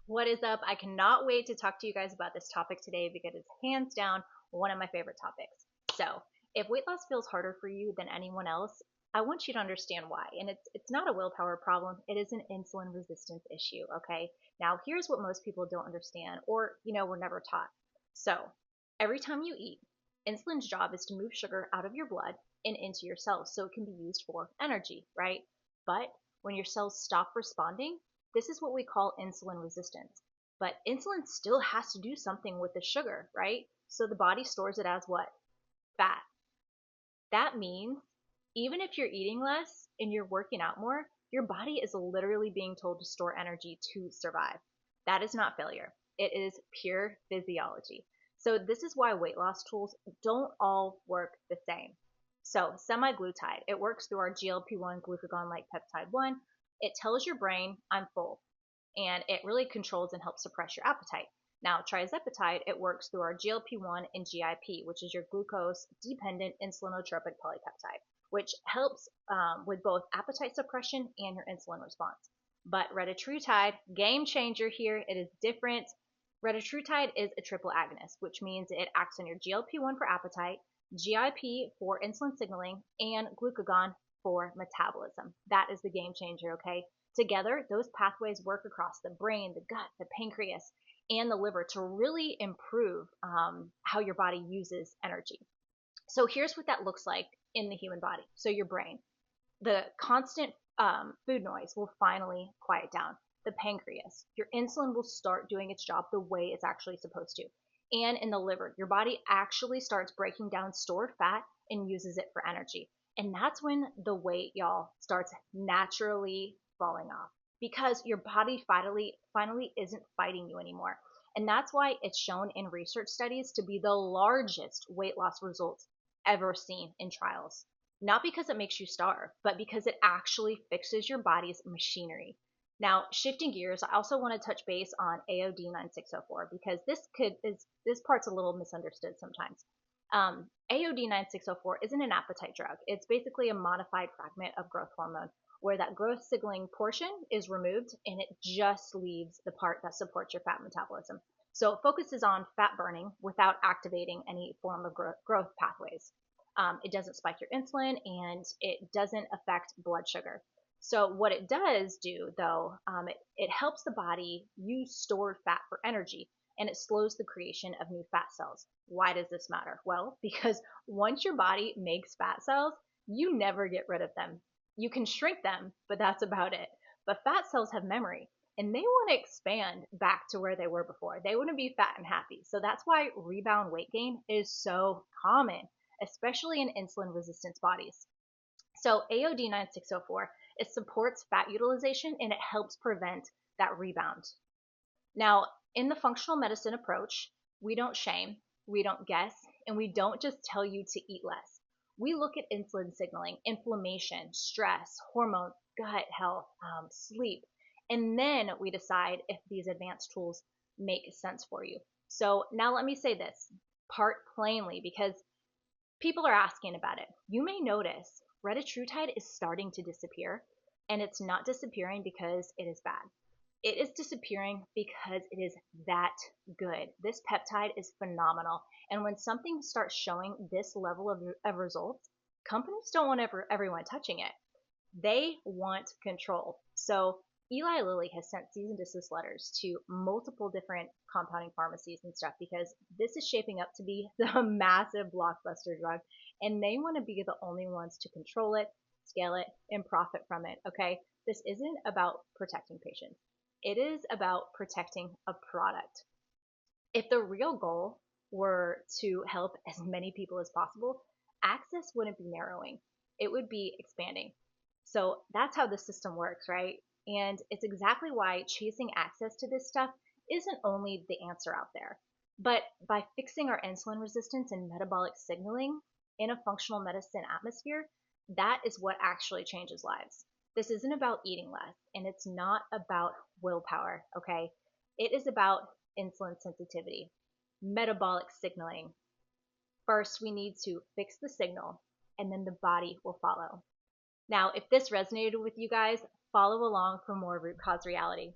What is up? I cannot wait to talk to you guys about this topic today because it's hands down one of my favorite topics. So, if weight loss feels harder for you than anyone else, I want you to understand why. And it's not a willpower problem, it is an insulin resistance issue, okay? Now, here's what most people don't understand or, were never taught. So, every time you eat, insulin's job is to move sugar out of your blood and into your cells so it can be used for energy, right? But when your cells stop responding, this is what we call insulin resistance. But insulin still has to do something with the sugar, right? So the body stores it as what? Fat. That means even if you're eating less and you're working out more, your body is literally being told to store energy to survive. That is not failure. It is pure physiology. So this is why weight loss tools don't all work the same. So semaglutide, it works through our GLP-1 glucagon-like peptide 1. It tells your brain, I'm full, and it really controls and helps suppress your appetite. Now, trizepatide, it works through our GLP-1 and GIP, which is your glucose-dependent insulinotropic polypeptide, which helps with both appetite suppression and your insulin response. But retatrutide, game changer here, it is different. Retatrutide is a triple agonist, which means it acts on your GLP-1 for appetite, GIP for insulin signaling, and glucagon for metabolism. That is the game changer, okay? Together, those pathways work across the brain, the gut, the pancreas, and the liver to really improve how your body uses energy. So here's what that looks like in the human body. So your brain, the constant food noise will finally quiet down. The pancreas, your insulin will start doing its job the way it's actually supposed to. And in the liver, your body actually starts breaking down stored fat and uses it for energy. And that's when the weight, y'all, starts naturally falling off because your body finally isn't fighting you anymore. And that's why it's shown in research studies to be the largest weight loss results ever seen in trials. Not because it makes you starve, but because it actually fixes your body's machinery. Now, shifting gears, I also want to touch base on AOD 9604 because this part's a little misunderstood sometimes. AOD 9604 isn't an appetite drug. It's basically a modified fragment of growth hormone where that growth signaling portion is removed and it just leaves the part that supports your fat metabolism. So it focuses on fat burning without activating any form of growth pathways. It doesn't spike your insulin and it doesn't affect blood sugar. So what it does do, though, it helps the body use stored fat for energy, and it slows the creation of new fat cells. Why does this matter? Well, because once your body makes fat cells, you never get rid of them. You can shrink them, but that's about it. But fat cells have memory, and they want to expand back to where they were before. They want to be fat and happy. So that's why rebound weight gain is so common, especially in insulin resistant bodies. So AOD 9604, it supports fat utilization and it helps prevent that rebound. Now, in the functional medicine approach, we don't shame, we don't guess, and we don't just tell you to eat less. We look at insulin signaling, inflammation, stress, hormones, gut health, sleep, and then we decide if these advanced tools make sense for you. So now let me say this part plainly because people are asking about it. You may notice retatrutide is starting to disappear, and it's not disappearing because it is bad. It is disappearing because it is that good. This peptide is phenomenal. And when something starts showing this level of results, companies don't want everyone touching it. They want control. So Eli Lilly has sent cease and desist letters to multiple different compounding pharmacies and stuff because this is shaping up to be the massive blockbuster drug, and they want to be the only ones to control it, scale it, and profit from it, okay? This isn't about protecting patients. It is about protecting a product. If the real goal were to help as many people as possible, access wouldn't be narrowing. It would be expanding. So that's how the system works, right? And it's exactly why chasing access to this stuff isn't only the answer out there. But by fixing our insulin resistance and metabolic signaling in a functional medicine atmosphere, that is what actually changes lives. This isn't about eating less, and it's not about willpower, okay? It is about insulin sensitivity, metabolic signaling. First, we need to fix the signal, and then the body will follow. Now, if this resonated with you guys, follow along for more root cause reality.